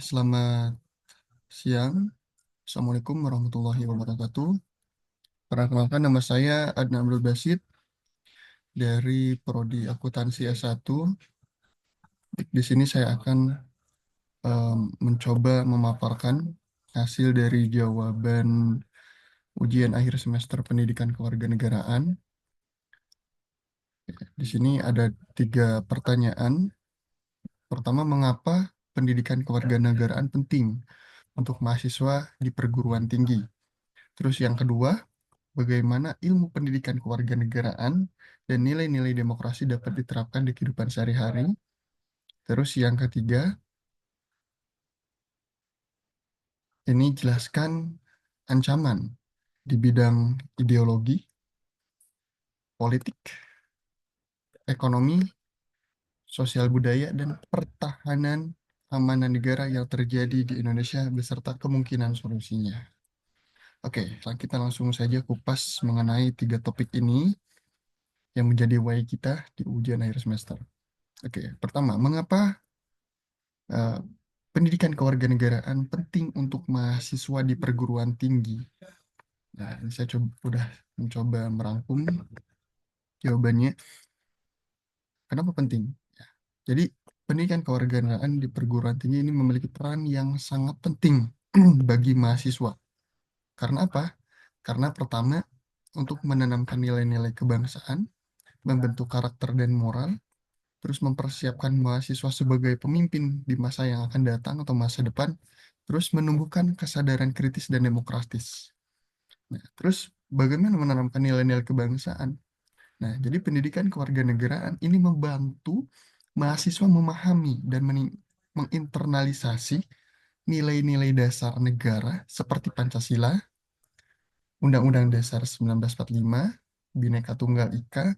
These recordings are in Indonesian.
Selamat siang. Assalamualaikum warahmatullahi wabarakatuh. Perkenalkan, nama saya Adnan Abdul Basid dari Prodi Akuntansi S1. Di sini saya akan mencoba memaparkan hasil dari jawaban ujian akhir semester Pendidikan Kewarganegaraan. Di sini ada 3 pertanyaan. Pertama, mengapa pendidikan kewarganegaraan penting untuk mahasiswa di perguruan tinggi? Terus yang kedua, bagaimana ilmu pendidikan kewarganegaraan dan nilai-nilai demokrasi dapat diterapkan di kehidupan sehari-hari. Terus yang ketiga, ini jelaskan ancaman di bidang ideologi, politik, ekonomi, sosial budaya, dan pertahanan keamanan negara yang terjadi di Indonesia beserta kemungkinan solusinya. Oke, kita langsung saja kupas mengenai 3 topik ini yang menjadi wajib kita di ujian akhir semester. Oke, pertama, mengapa eh, pendidikan kewarganegaraan penting untuk mahasiswa di perguruan tinggi? Nah, ini saya udah mencoba merangkum jawabannya. Kenapa penting? Ya, jadi, pendidikan kewarganegaraan di perguruan tinggi ini memiliki peran yang sangat penting bagi mahasiswa. Karena apa? Karena pertama, untuk menanamkan nilai-nilai kebangsaan, membentuk karakter dan moral, terus mempersiapkan mahasiswa sebagai pemimpin di masa yang akan datang atau masa depan, terus menumbuhkan kesadaran kritis dan demokratis. Nah, terus bagaimana menanamkan nilai-nilai kebangsaan? Nah, jadi pendidikan kewarganegaraan ini membantu mahasiswa memahami dan menginternalisasi nilai-nilai dasar negara seperti Pancasila, Undang-Undang Dasar 1945, Bhinneka Tunggal Ika,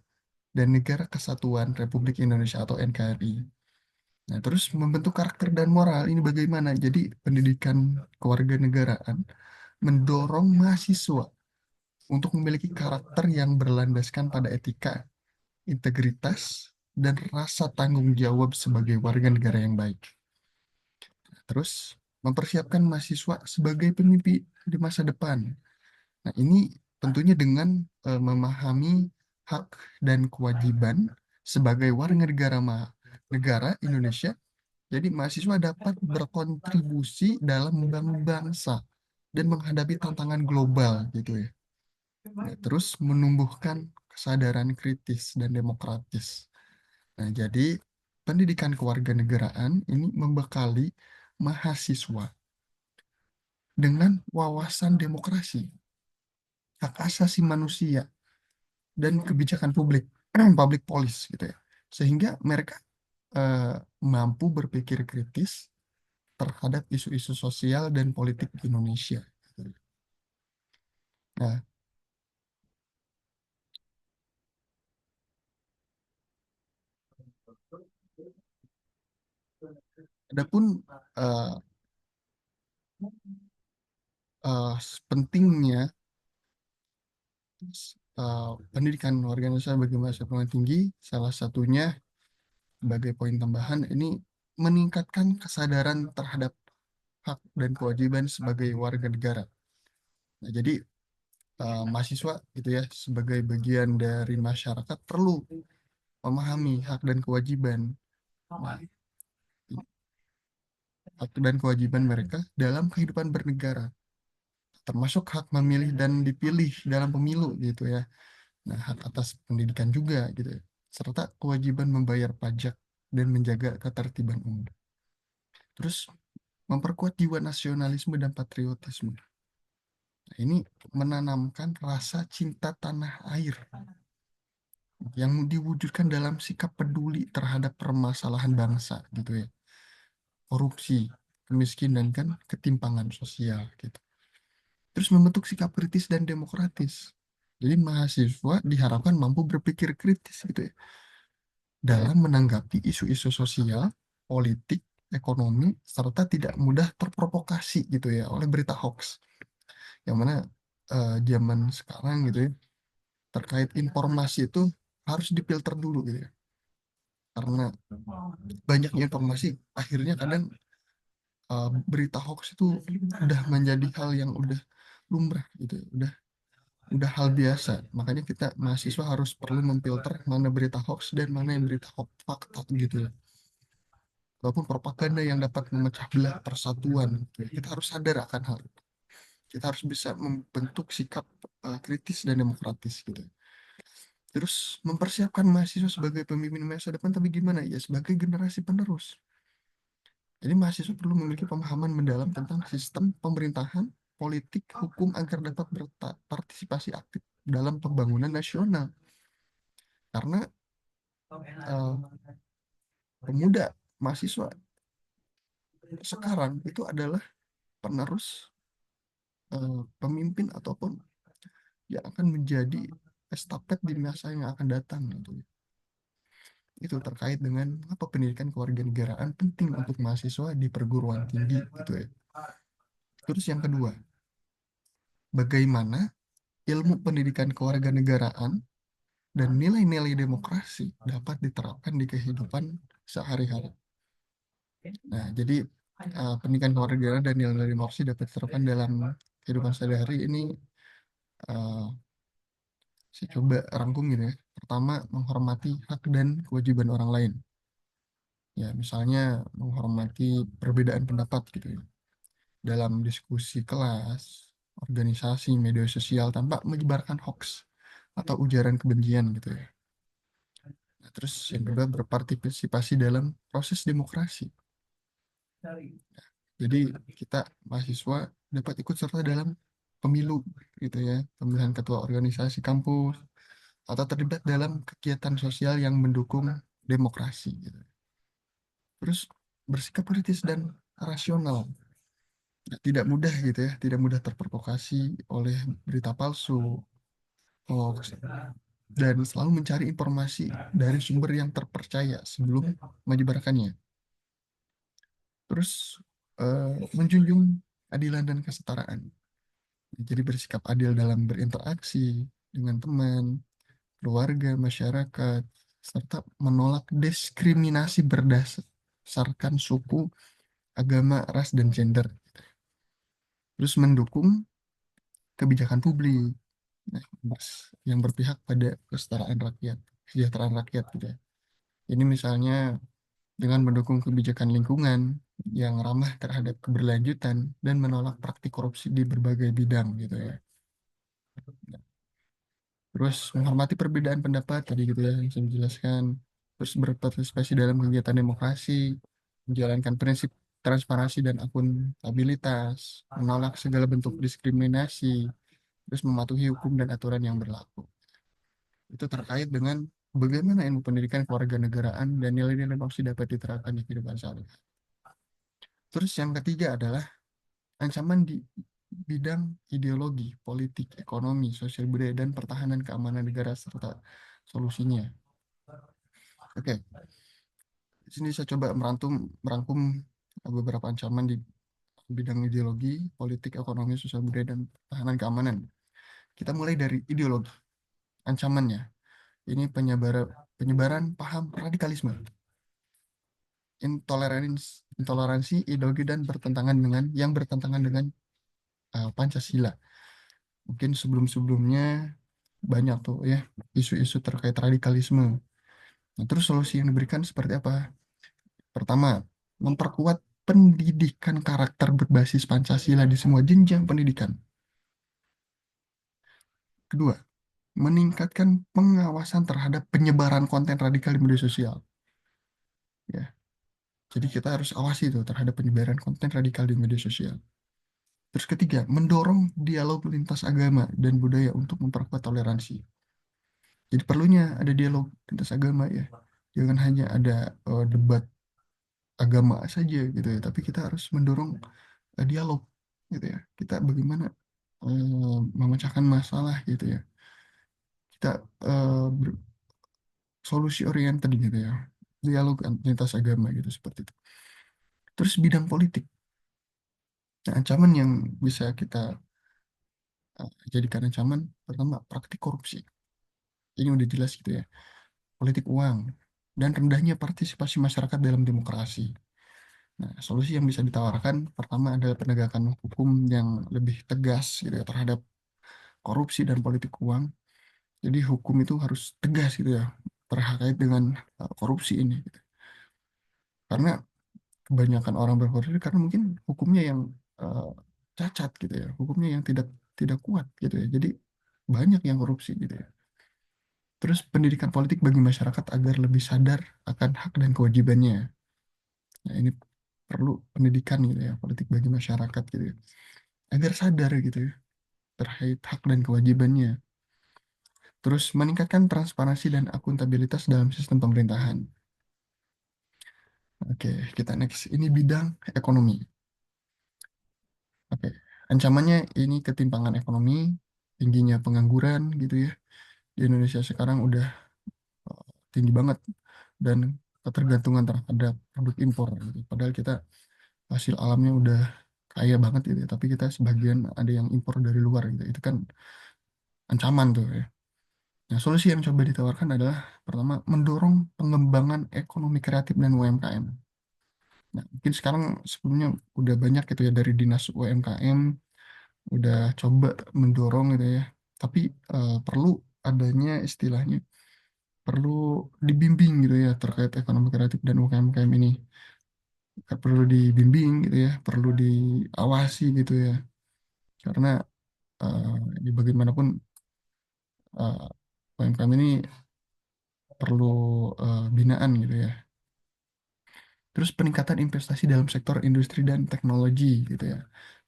dan Negara Kesatuan Republik Indonesia atau NKRI. Nah, terus membentuk karakter dan moral ini bagaimana? Jadi, pendidikan kewarganegaraan mendorong mahasiswa untuk memiliki karakter yang berlandaskan pada etika, integritas, dan rasa tanggung jawab sebagai warga negara yang baik. Terus, mempersiapkan mahasiswa sebagai pemimpin di masa depan. Nah, ini tentunya dengan memahami hak dan kewajiban sebagai warga negara Indonesia. Jadi mahasiswa dapat berkontribusi dalam membangun bangsa dan menghadapi tantangan global gitu ya. Nah, terus menumbuhkan kesadaran kritis dan demokratis. Nah, jadi pendidikan kewarganegaraan ini membekali mahasiswa dengan wawasan demokrasi, hak asasi manusia, dan kebijakan publik, public policy gitu ya. Sehingga mereka eh, mampu berpikir kritis terhadap isu-isu sosial dan politik di Indonesia. Nah, adapun eh, pentingnya pendidikan organisasi bagi mahasiswa perguruan tinggi, salah satunya sebagai poin tambahan ini meningkatkan kesadaran terhadap hak dan kewajiban sebagai warga negara. Nah, jadi mahasiswa gitu ya sebagai bagian dari masyarakat perlu memahami hak dan kewajiban. Nah, hak dan kewajiban mereka dalam kehidupan bernegara, termasuk hak memilih dan dipilih dalam pemilu gitu ya. Nah, hak atas pendidikan juga gitu ya. Serta kewajiban membayar pajak dan menjaga ketertiban umum. Terus memperkuat jiwa nasionalisme dan patriotisme. Nah, ini menanamkan rasa cinta tanah air yang diwujudkan dalam sikap peduli terhadap permasalahan bangsa gitu ya. Korupsi, kemiskinan, kan ketimpangan sosial gitu. Terus membentuk sikap kritis dan demokratis. Jadi mahasiswa diharapkan mampu berpikir kritis gitu ya dalam menanggapi isu-isu sosial, politik, ekonomi, serta tidak mudah terprovokasi gitu ya oleh berita hoax. Yang mana zaman sekarang gitu ya, terkait informasi itu harus difilter dulu gitu ya. Karena banyaknya informasi, akhirnya kadang berita hoax itu udah menjadi hal yang udah lumrah gitu, udah hal biasa. Makanya kita mahasiswa harus perlu memfilter mana berita hoax dan mana yang berita hoax fakta gitu ya. Walaupun propaganda yang dapat memecah belah persatuan, gitu ya. Kita harus sadar akan hal itu. Kita harus bisa membentuk sikap kritis dan demokratis gitu. Terus mempersiapkan mahasiswa sebagai pemimpin masa depan, tapi gimana ya, sebagai generasi penerus. Jadi mahasiswa perlu memiliki pemahaman mendalam tentang sistem pemerintahan, politik, hukum agar dapat berpartisipasi aktif dalam pembangunan nasional. Karena eh, pemuda mahasiswa sekarang itu adalah penerus pemimpin ataupun yang akan menjadi estafet di masa yang akan datang gitu. Itu terkait dengan apa pendidikan kewarganegaraan penting untuk mahasiswa di perguruan tinggi gitu ya. Terus yang kedua, bagaimana ilmu pendidikan kewarganegaraan dan nilai-nilai demokrasi dapat diterapkan di kehidupan sehari-hari. Nah, jadi pendidikan kewarganegaraan dan nilai-nilai demokrasi dapat diterapkan dalam kehidupan sehari-hari ini uh, saya coba rangkum gitu ya. Pertama, menghormati hak dan kewajiban orang lain. Ya, misalnya menghormati perbedaan pendapat gitu ya. Dalam diskusi kelas, organisasi, media sosial tanpa menyebarkan hoax atau ujaran kebencian gitu ya. Nah, terus yang kedua, berpartisipasi dalam proses demokrasi. Jadi kita mahasiswa dapat ikut serta dalam pemilu gitu ya, pemilihan ketua organisasi kampus atau terlibat dalam kegiatan sosial yang mendukung demokrasi gitu. Terus bersikap kritis dan rasional. Nah, tidak mudah gitu ya, tidak mudah terprovokasi oleh berita palsu, hoax, dan selalu mencari informasi dari sumber yang terpercaya sebelum menyebarkannya. Terus menjunjung keadilan dan kesetaraan. Jadi bersikap adil dalam berinteraksi dengan teman, keluarga, masyarakat, serta menolak diskriminasi berdasarkan suku, agama, ras, dan gender. Terus mendukung kebijakan publik, nah, yang berpihak pada kesetaraan rakyat, kesejahteraan rakyat gitu ya. Ini misalnya dengan mendukung kebijakan lingkungan yang ramah terhadap keberlanjutan dan menolak praktik korupsi di berbagai bidang gitu ya. Terus menghormati perbedaan pendapat tadi gitu ya yang saya jelaskan. Terus berpartisipasi dalam kegiatan demokrasi, menjalankan prinsip transparansi dan akuntabilitas, menolak segala bentuk diskriminasi, terus mematuhi hukum dan aturan yang berlaku. Itu terkait dengan bagaimana ilmu pendidikan kewarganegaraan dan nilai-nilai demokrasi dapat diterapkan di kehidupan sehari-hari. Terus yang ketiga adalah ancaman di bidang ideologi, politik, ekonomi, sosial budaya, dan pertahanan keamanan negara serta solusinya. Oke, di sini saya coba merangkum beberapa ancaman di bidang ideologi, politik, ekonomi, sosial budaya, dan pertahanan keamanan. Kita mulai dari ideologi, ancamannya. Ini penyebaran paham radikalisme, intoleransi, ideologi, dan bertentangan dengan Pancasila. Mungkin sebelum-sebelumnya banyak tuh ya isu-isu terkait radikalisme. Nah, terus solusi yang diberikan seperti apa? Pertama, memperkuat pendidikan karakter berbasis Pancasila di semua jenjang pendidikan. Kedua, meningkatkan pengawasan terhadap penyebaran konten radikal di media sosial. Ya, jadi kita harus awasi itu terhadap penyebaran konten radikal di media sosial. Terus ketiga, mendorong dialog lintas agama dan budaya untuk memperkuat toleransi. Jadi perlunya ada dialog lintas agama ya. Jangan hanya ada debat agama saja gitu ya, tapi kita harus mendorong dialog gitu ya. Kita bagaimana memecahkan masalah gitu ya. Kita solusi oriented gitu ya. Dialog lintas agama gitu seperti itu. Terus bidang politik. Nah, ancaman yang bisa kita jadikan ancaman pertama praktik korupsi. Ini udah jelas gitu ya. Politik uang dan rendahnya partisipasi masyarakat dalam demokrasi. Nah, solusi yang bisa ditawarkan pertama adalah penegakan hukum yang lebih tegas gitu ya terhadap korupsi dan politik uang. Jadi hukum itu harus tegas gitu ya terkait dengan korupsi ini, gitu. Karena kebanyakan orang berkorupsi karena mungkin hukumnya yang eh, cacat gitu ya, hukumnya yang tidak tidak kuat gitu ya. Jadi banyak yang korupsi gitu ya. Terus pendidikan politik bagi masyarakat agar lebih sadar akan hak dan kewajibannya. Nah, ini perlu pendidikan gitu ya, politik bagi masyarakat gitu ya. Agar sadar gitu ya terkait hak dan kewajibannya. Terus meningkatkan transparansi dan akuntabilitas dalam sistem pemerintahan. Oke, kita next. Ini bidang ekonomi. Oke, ancamannya ini ketimpangan ekonomi, tingginya pengangguran gitu ya. Di Indonesia sekarang udah tinggi banget dan ketergantungan terhadap produk impor gitu. Padahal kita hasil alamnya udah kaya banget gitu ya, tapi kita sebagian ada yang impor dari luar gitu. Itu kan ancaman tuh ya. Nah, solusi yang coba ditawarkan adalah pertama mendorong pengembangan ekonomi kreatif dan UMKM. Nah, mungkin sekarang sebelumnya udah banyak gitu ya dari Dinas UMKM udah coba mendorong gitu ya. Tapi perlu adanya istilahnya perlu dibimbing gitu ya terkait ekonomi kreatif dan UMKM ini. Perlu dibimbing gitu ya, perlu diawasi gitu ya. Karena ini bagaimanapun UMKM ini perlu binaan gitu ya. Terus peningkatan investasi dalam sektor industri dan teknologi gitu ya.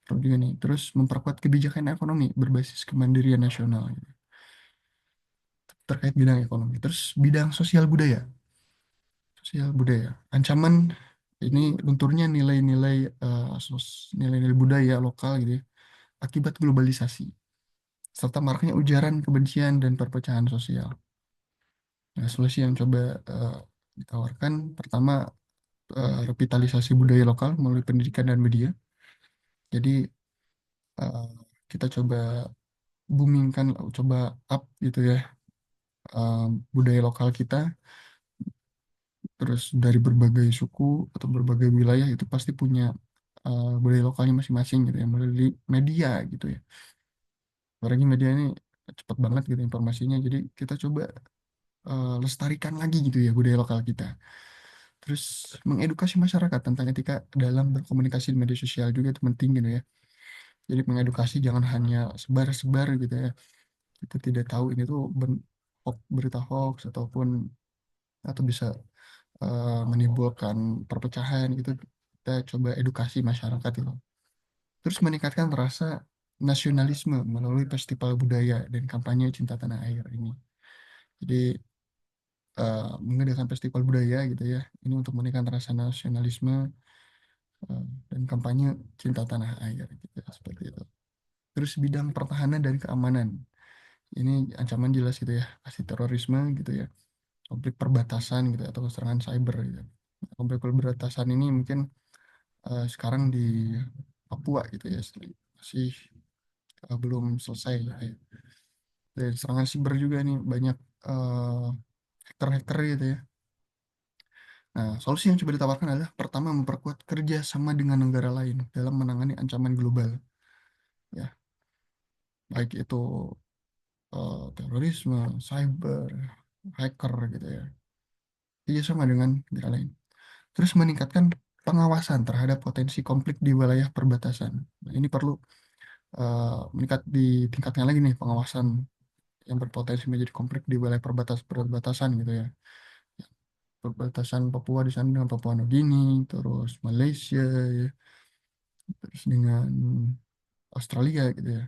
Perlu juga nih. Terus memperkuat kebijakan ekonomi berbasis kemandirian nasional gitu. Terkait bidang ekonomi. Terus bidang sosial budaya. Sosial budaya. Ancaman ini lunturnya nilai-nilai nilai-nilai budaya lokal gitu ya, akibat globalisasi serta maraknya ujaran kebencian dan perpecahan sosial. Nah, solusi yang coba eh, ditawarkan pertama revitalisasi budaya lokal melalui pendidikan dan media. Jadi eh, kita coba boomingkan, coba up gitu ya eh, budaya lokal kita. Terus dari berbagai suku atau berbagai wilayah itu pasti punya budaya lokalnya masing-masing gitu ya melalui media gitu ya. Apalagi media ini cepat banget gitu informasinya. Jadi kita coba lestarikan lagi gitu ya budaya lokal kita. Terus mengedukasi masyarakat tentang etika dalam berkomunikasi di media sosial juga itu penting gitu ya. Jadi mengedukasi jangan hanya sebar-sebar gitu ya. Kita tidak tahu ini tuh berita hoax ataupun atau bisa menimbulkan perpecahan gitu. Kita coba edukasi masyarakat itu. Terus meningkatkan rasa nasionalisme melalui festival budaya dan kampanye cinta tanah air ini. Jadi mengadakan festival budaya gitu ya. Ini untuk meningkatkan rasa nasionalisme dan kampanye cinta tanah air gitu ya, seperti itu. Terus bidang pertahanan dan keamanan. Ini ancaman jelas gitu ya, aksi terorisme gitu ya, konflik perbatasan gitu ya, atau serangan cyber gitu. Konflik perbatasan ini mungkin sekarang di Papua gitu ya, masih belum selesai lah ya. Dan serangan cyber juga nih banyak eh, hacker-hacker gitu ya. Nah, solusi yang coba ditawarkan adalah pertama memperkuat kerjasama dengan negara lain dalam menangani ancaman global, ya, baik itu terorisme, cyber, hacker gitu ya, kerjasama dengan negara lain. Terus meningkatkan pengawasan terhadap potensi konflik di wilayah perbatasan. Nah, ini perlu ditingkatkan lagi nih pengawasan yang berpotensi menjadi konflik di wilayah perbatasan gitu ya. Perbatasan Papua di sana dengan Papua Nugini, terus Malaysia, ya, terus dengan Australia gitu ya.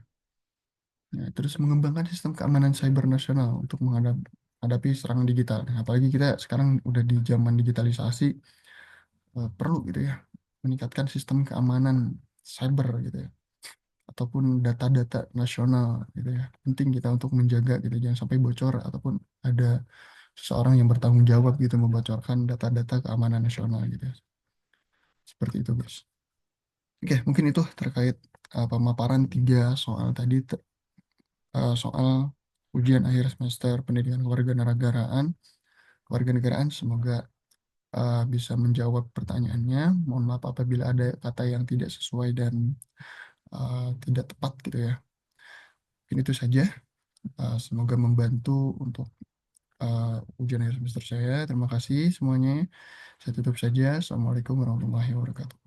Nah, terus mengembangkan sistem keamanan cyber nasional untuk menghadapi serangan digital. Nah, apalagi kita sekarang udah di zaman digitalisasi, perlu gitu ya meningkatkan sistem keamanan cyber gitu ya, ataupun data-data nasional gitu ya. Penting kita untuk menjaga gitu, jangan sampai bocor ataupun ada seseorang yang bertanggung jawab gitu membocorkan data-data keamanan nasional gitu ya. Seperti itu, guys. Oke, mungkin itu terkait pemaparan tiga soal tadi, soal ujian akhir semester pendidikan kewarganegaraan. Kewarganegaraan semoga bisa menjawab pertanyaannya. Mohon maaf apabila ada kata yang tidak sesuai dan tidak tepat gitu ya. Mungkin itu saja. Semoga membantu untuk ujian akhir semester saya. Terima kasih semuanya. Saya tutup saja. Assalamualaikum warahmatullahi wabarakatuh.